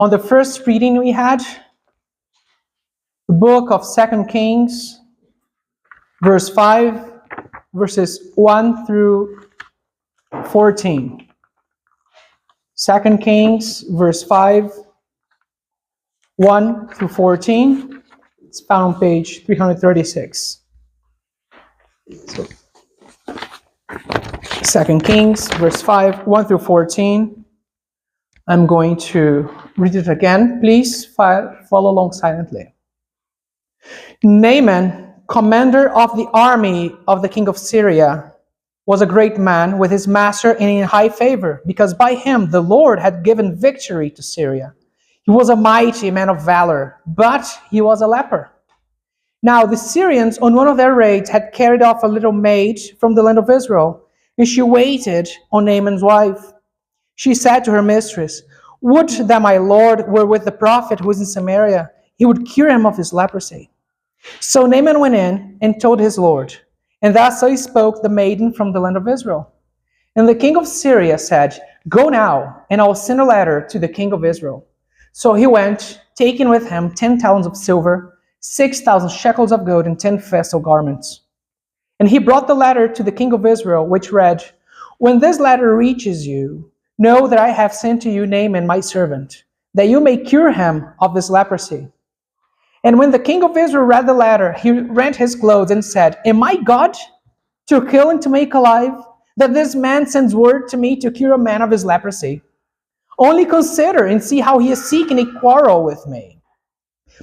On the first reading we had, the book of 2 Kings, verse 5, verses 1 through 14. 2 Kings, verse 5, 1 through 14. It's found on page 336. So, 2 Kings, verse 5, 1 through 14. I'm going to read it again. Please follow along silently. Naaman, commander of the army of the king of Syria, was a great man with his master and in high favor, because by him the Lord had given victory to Syria. He was a mighty man of valor, but he was a leper. Now the Syrians, on one of their raids, had carried off a little maid from the land of Israel, and she waited on Naaman's wife. She said to her mistress, "Would that my Lord were with the prophet who is in Samaria. He would cure him of his leprosy." So Naaman went in and told his Lord, and thus so spoke the maiden from the land of Israel. And the king of Syria said, "Go now, and I will send a letter to the king of Israel." So he went, taking with him 10 talents of silver, 6,000 shekels of gold, and 10 festal garments. And he brought the letter to the king of Israel, which read, "When this letter reaches you, know that I have sent to you Naaman my servant, that you may cure him of this leprosy." And when the king of Israel read the letter, he rent his clothes and said, "Am I God to kill and to make alive, that this man sends word to me to cure a man of his leprosy? Only consider and see how he is seeking a quarrel with me."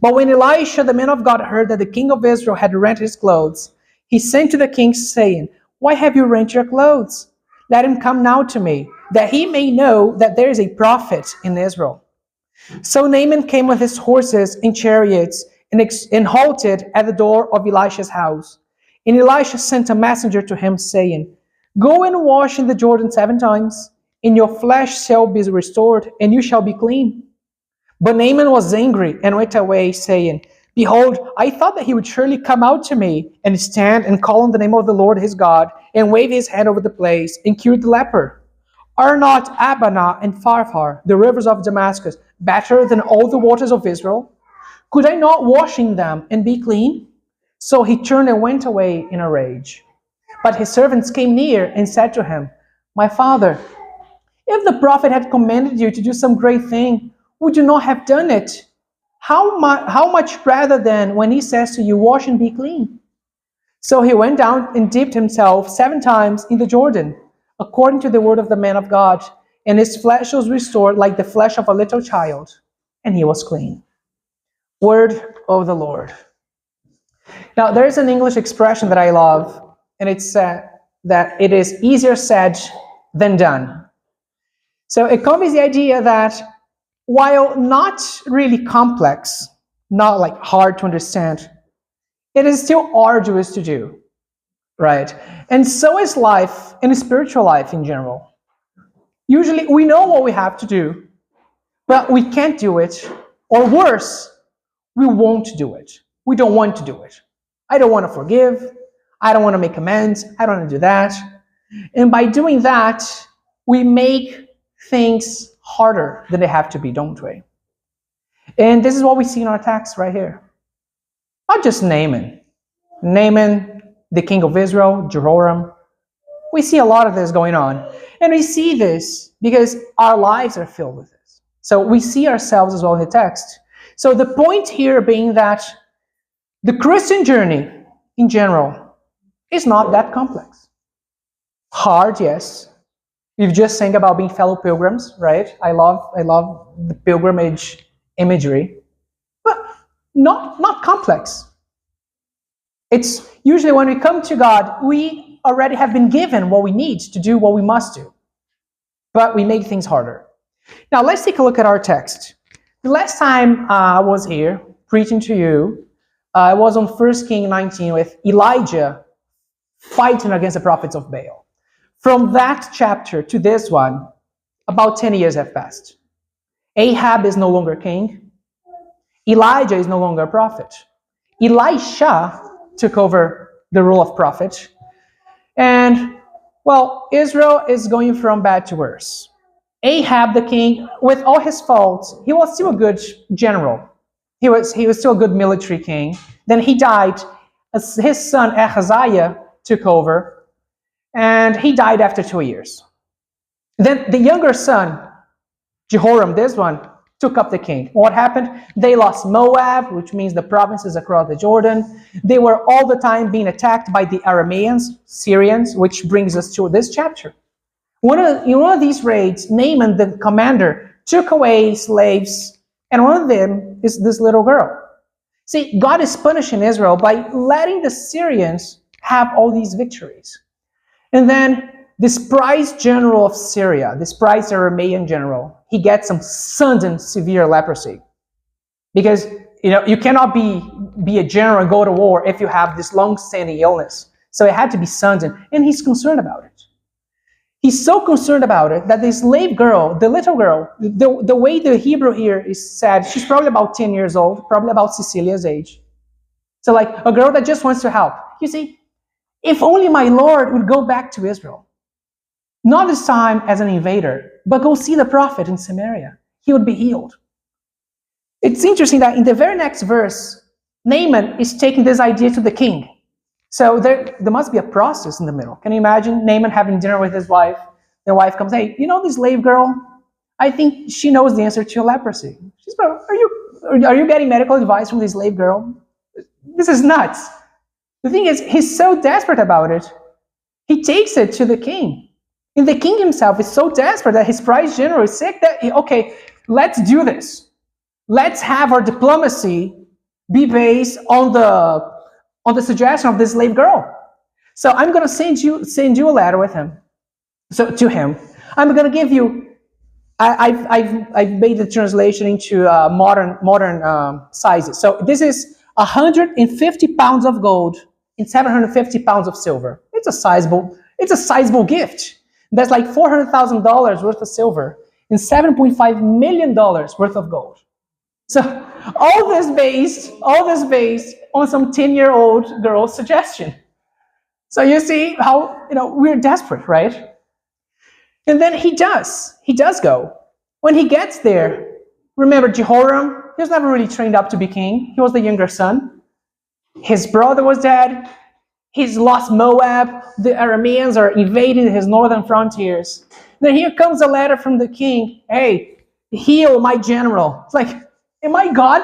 But when Elisha, the man of God, heard that the king of Israel had rent his clothes, he sent to the king, saying, "Why have you rent your clothes? Let him come now to me, that he may know that there is a prophet in Israel." So Naaman came with his horses and chariots and halted at the door of Elisha's house. And Elisha sent a messenger to him, saying, "Go and wash in the Jordan 7 times, and your flesh shall be restored, and you shall be clean." But Naaman was angry and went away, saying, "Behold, I thought that he would surely come out to me and stand and call on the name of the Lord his God and wave his hand over the place and cure the leper. Are not Abana and Pharpar, the rivers of Damascus, better than all the waters of Israel? Could I not wash in them and be clean?" So he turned and went away in a rage. But his servants came near and said to him, "My father, if the prophet had commanded you to do some great thing, would you not have done it? How much rather then when he says to you, 'Wash and be clean'?" So he went down and dipped himself 7 times in the Jordan, according to the word of the man of God, and his flesh was restored like the flesh of a little child, and he was clean. Word of the Lord. Now, there's an English expression that I love, and it's that it is easier said than done. So it conveys the idea that while not really complex, not like hard to understand, it is still arduous to do, right? And so is life and spiritual life in general. Usually we know what we have to do, but we can't do it, or worse, we won't do it. We don't want to do it. I don't want to forgive. I don't want to make amends. I don't want to do that. And by doing that, we make things harder than they have to be, don't we? And this is what we see in our text right here. Not just Naaman. Naaman, the king of Israel, Jehoram. We see a lot of this going on. And we see this because our lives are filled with this. So we see ourselves as well in the text. So the point here being that the Christian journey in general is not that complex. Hard, yes. We've just sang about being fellow pilgrims, right? I love the pilgrimage imagery, but not complex. It's usually when we come to God, we already have been given what we need to do what we must do, but we make things harder. Now let's take a look at our text. The last time I was here preaching to you, I was on 1 Kings 19 with Elijah fighting against the prophets of Baal. From that chapter to this one, about 10 years have passed. Ahab is no longer king. Elijah is no longer a prophet. Elisha took over the role of prophet. And, well, Israel is going from bad to worse. Ahab the king, with all his faults, he was still a good general. He was still a good military king. Then he died. His son Ahaziah took over, and he died after 2 years. Then the younger son, Jehoram, this one, took up the king. What happened? They lost Moab, which means the provinces across the Jordan. They were all the time being attacked by the Arameans, Syrians, which brings us to this chapter. In one of these raids, Naaman, the commander, took away slaves, and one of them is this little girl. See, God is punishing Israel by letting the Syrians have all these victories. And then this prized general of Syria, this prized Aramean general, he gets some sudden severe leprosy. Because you cannot be a general and go to war if you have this long-standing illness. So it had to be sudden, and he's concerned about it. He's so concerned about it that the slave girl, the little girl, the way the Hebrew here is said, she's probably about 10 years old, probably about Cecilia's age. So like a girl that just wants to help. You see, if only my Lord would go back to Israel, not this time as an invader, but go see the prophet in Samaria, he would be healed. It's interesting that in the very next verse, Naaman is taking this idea to the king. So there must be a process in the middle. Can you imagine Naaman having dinner with his wife? The wife comes, hey, this slave girl? I think she knows the answer to your leprosy. She's like, are you getting medical advice from this slave girl? This is nuts. The thing is, he's so desperate about it, he takes it to the king. And the king himself is so desperate that his prized general is sick that, okay, let's do this. Let's have our diplomacy be based on the suggestion of this slave girl. So I'm going to send you a letter with him. So to him, I'm going to give you. I've made the translation into modern sizes. So this is 150 pounds of gold and 750 pounds of silver. It's a sizable gift. That's like $400,000 worth of silver and $7.5 million worth of gold. So all this based on some 10-year-old girl's suggestion. So you see how we're desperate, right? And then he does go. When he gets there, remember Jehoram, he was never really trained up to be king. He was the younger son. His brother was dead. He's lost Moab. The Arameans are invading his northern frontiers. Then here comes a letter from the king. Hey, heal my general. It's like, am I God?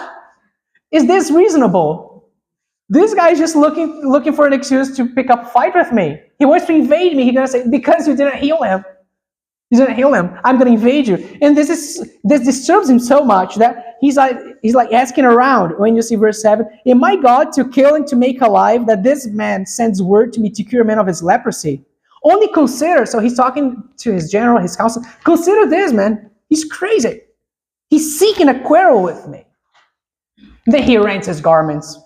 Is this reasonable? This guy is just looking for an excuse to pick up a fight with me. He wants to invade me. He's going to say, because you didn't heal him. I'm going to invade you. And this disturbs him so much that he's like asking around. When you see verse 7, am I God to kill and to make alive, that this man sends word to me to cure a man of his leprosy? Only consider, so he's talking to his general, his council, consider this, man. He's crazy. He's seeking a quarrel with me. Then he rents his garments.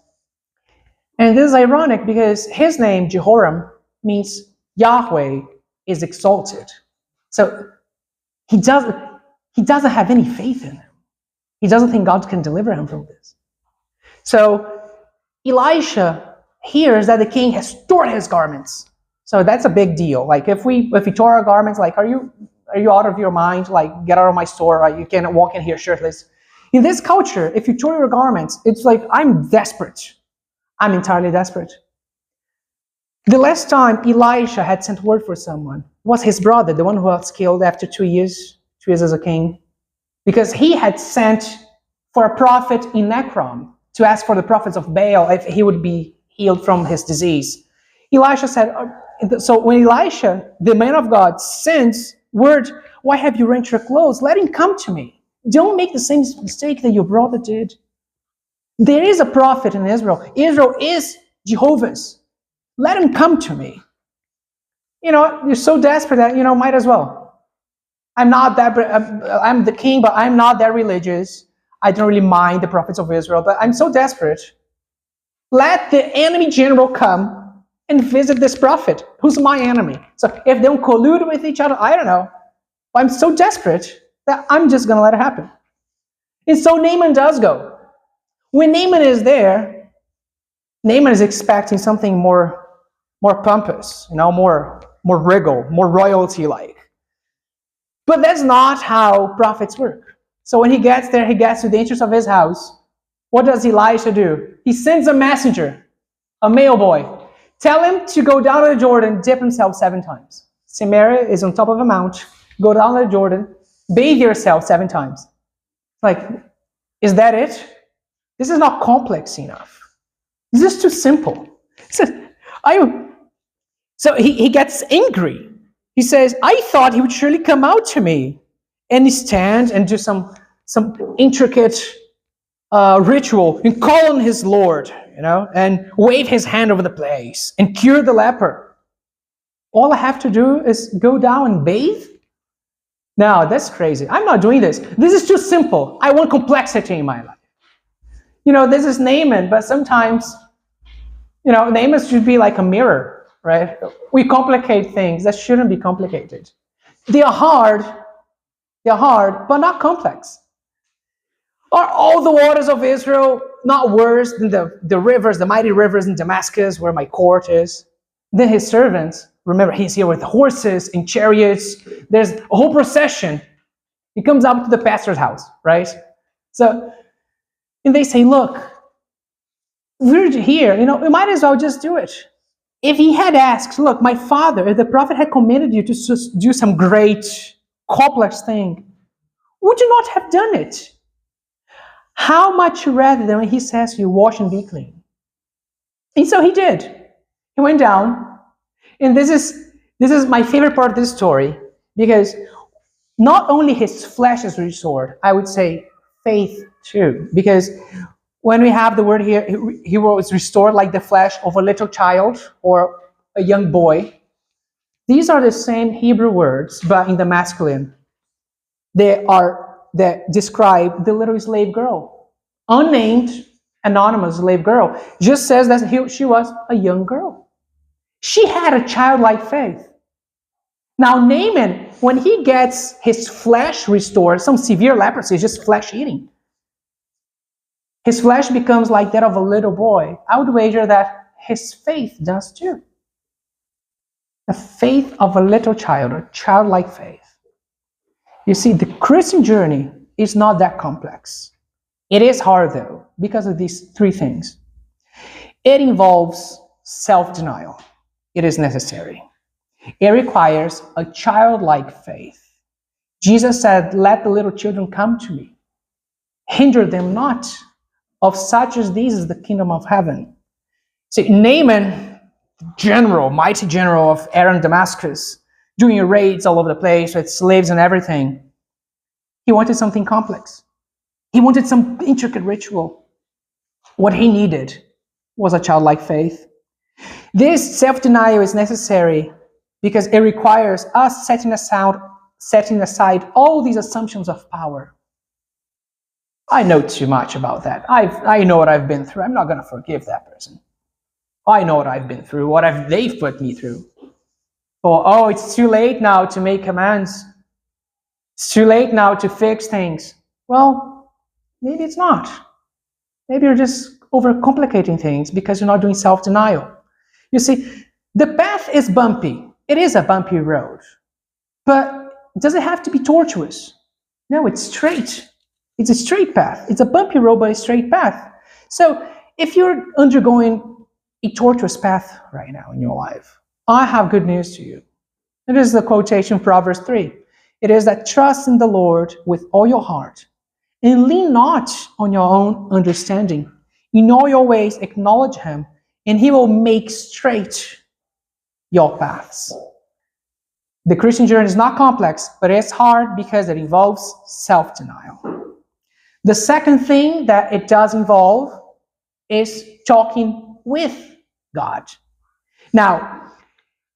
And this is ironic because his name, Jehoram, means Yahweh is exalted. So he doesn't have any faith in him. He doesn't think God can deliver him from this. So Elisha hears that the king has torn his garments. So that's a big deal. Like if we tore our garments, like are you out of your mind? Like get out of my store. Right? You can't walk in here shirtless. In this culture, if you tore your garments, it's like I'm desperate. I'm entirely desperate. The last time Elisha had sent word for someone was his brother, the one who was killed after 2 years as a king, because he had sent for a prophet in Ekron to ask for the prophets of Baal if he would be healed from his disease. Elisha said, so when Elisha, the man of God, sends word, why have you rent your clothes? Let him come to me. Don't make the same mistake that your brother did. There is a prophet in Israel. Israel is Jehovah's. Let him come to me. You're so desperate that, might as well. I'm the king, but I'm not that religious. I don't really mind the prophets of Israel, but I'm so desperate. Let the enemy general come and visit this prophet, who's my enemy. So if they don't collude with each other, I don't know. But I'm so desperate that I'm just going to let it happen. And so Naaman does go. When Naaman is there, Naaman is expecting something more pompous, more regal, more royalty-like. But that's not how prophets work. So when he gets there, he gets to the entrance of his house. What does Elisha do? He sends a messenger, a male boy. Tell him to go down to the Jordan, dip himself 7 times. Samaria is on top of a mount. Go down to the Jordan, bathe yourself 7 times. Like, is that it? This is not complex enough. This is too simple. So he gets angry. He says, I thought he would surely come out to me and stand and do some intricate ritual and call on his Lord, and wave his hand over the place and cure the leper. All I have to do is go down and bathe? No, that's crazy. I'm not doing this. This is too simple. I want complexity in my life. This is Naaman, but sometimes, Naaman should be like a mirror, right? We complicate things that shouldn't be complicated. They are hard, but not complex. Are all the waters of Israel not worse than the rivers, the mighty rivers in Damascus, where my court is? Then his servants, remember, he's here with horses and chariots. There's a whole procession. He comes up to the pastor's house, right? And they say, look, we're here. We might as well just do it. If he had asked, look, my father, if the prophet had commanded you to do some great, complex thing, would you not have done it? How much rather than when he says to you, wash and be clean? And so he did. He went down. And this is my favorite part of this story, because not only his flesh is restored, I would say faith too. Because when we have the word here, he was restored like the flesh of a little child or a young boy. These are the same Hebrew words, but in the masculine. That describe the little slave girl. Unnamed, anonymous slave girl. Just says that she was a young girl. She had a childlike faith. Now Naaman, when he gets his flesh restored, some severe leprosy, just flesh eating, his flesh becomes like that of a little boy. I would wager that his faith does too. The faith of a little child, a childlike faith. You see, the Christian journey is not that complex. It is hard, though, because of these 3 things. It involves self-denial. It is necessary. It requires a childlike faith. Jesus said, let the little children come to me. Hinder them not. Of such as these is the kingdom of heaven. See, Naaman, mighty general of Aram Damascus, doing raids all over the place with slaves and everything. He wanted something complex. He wanted some intricate ritual. What he needed was a childlike faith. This self-denial is necessary because it requires us setting aside all these assumptions of power. I know too much about that. I know what I've been through. I'm not going to forgive that person. I know what I've been through, what they've put me through. Or, it's too late now to make amends. It's too late now to fix things. Well, maybe it's not. Maybe you're just overcomplicating things because you're not doing self-denial. You see, the path is bumpy. It is a bumpy road. But does it have to be tortuous? No, it's straight. It's a straight path. It's a bumpy road, but a straight path. So if you're undergoing a tortuous path right now in your life, I have good news to you. It is the quotation from Proverbs 3. It is that trust in the Lord with all your heart and lean not on your own understanding. In all your ways acknowledge him, and he will make straight your paths. The Christian journey is not complex, but it's hard because it involves self-denial. The second thing that it does involve is talking with God. Now,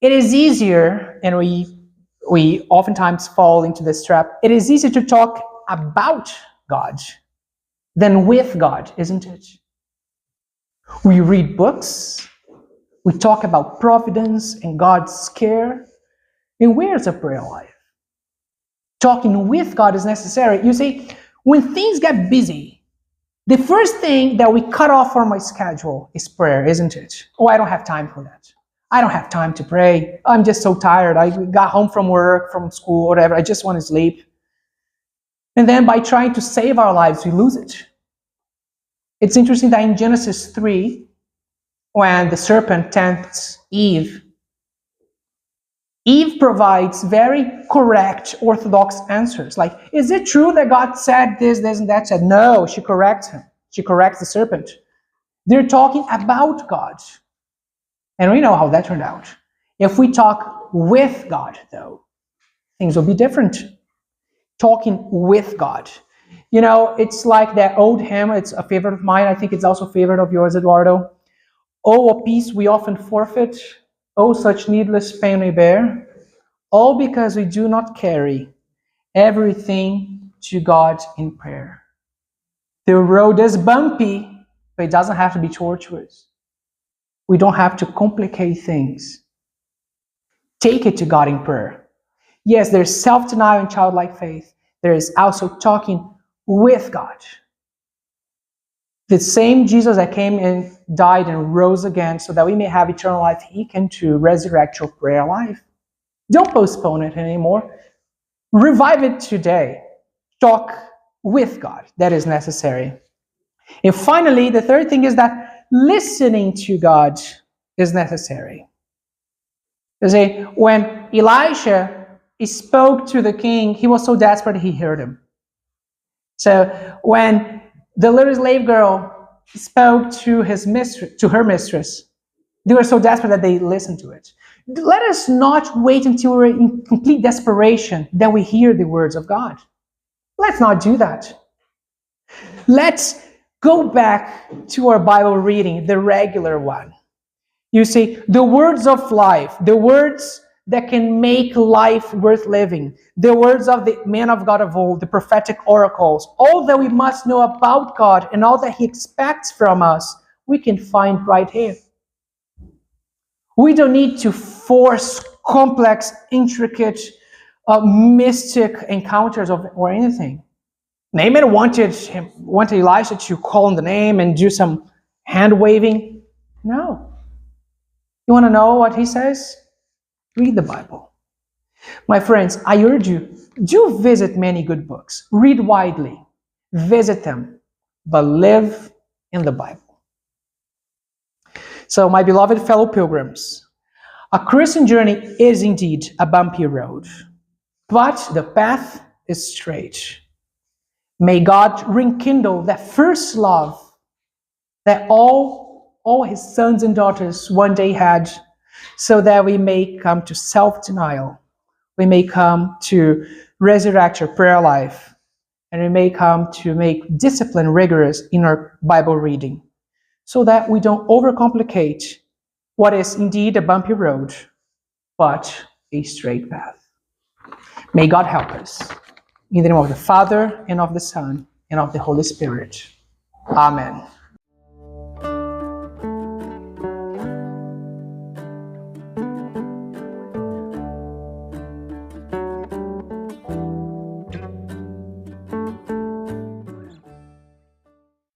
it is easier, and we oftentimes fall into this trap, it is easier to talk about God than with God, isn't it? We read books, we talk about providence and God's care, and where's a prayer life? Talking with God is necessary. You see, when things get busy, the first thing that we cut off from my schedule is prayer, isn't it? I don't have time for that. I don't have time to pray. I'm just so tired. I got home from work, from school, whatever. I just want to sleep. And then by trying to save our lives, we lose it. It's interesting that in Genesis 3, when the serpent tempts Eve, Eve provides very correct, orthodox answers. Like, is it true that God said this, this, and that? Said no. She corrects him. She corrects the serpent. They're talking about God. And we know how that turned out. If we talk with God, though, things will be different. Talking with God. You know, it's like that old hymn. It's a favorite of mine. I think it's also a favorite of yours, Eduardo. Oh, a peace we often forfeit. Oh, such needless pain we bear. All because we do not carry everything to God in prayer. The road is bumpy, but it doesn't have to be tortuous. We don't have to complicate things. Take it to God in prayer. Yes, there's self-denial and childlike faith. There is also talking with God. The same Jesus that came and died and rose again so that we may have eternal life, he can too resurrect your prayer life. Don't postpone it anymore. Revive it today. Talk with God. That is necessary. And finally, the third thing is that listening to God is necessary. You see, when Elisha spoke to the king, he was so desperate he heard him. So when the little slave girl spoke to her mistress, they were so desperate that they listened to it. Let us not wait until we're in complete desperation that we hear the words of God. Let's not do that. Let's go back to our Bible reading, the regular one. You see, the words of life, the words that can make life worth living, the words of the men of God of old, the prophetic oracles, all that we must know about God and all that he expects from us, we can find right here. We don't need to force complex, intricate, mystic encounters or anything. Naaman wanted Elisha to call on the name and do some hand waving. No. You want to know what he says? Read the Bible. My friends, I urge you, do visit many good books. Read widely. Visit them. But live in the Bible. So, my beloved fellow pilgrims, a Christian journey is indeed a bumpy road, but the path is straight. May God rekindle that first love that all his sons and daughters one day had, so that we may come to self-denial, we may come to resurrect our prayer life, and we may come to make discipline rigorous in our Bible reading, so that we don't overcomplicate what is indeed a bumpy road, but a straight path. May God help us. In the name of the Father, and of the Son, and of the Holy Spirit. Amen.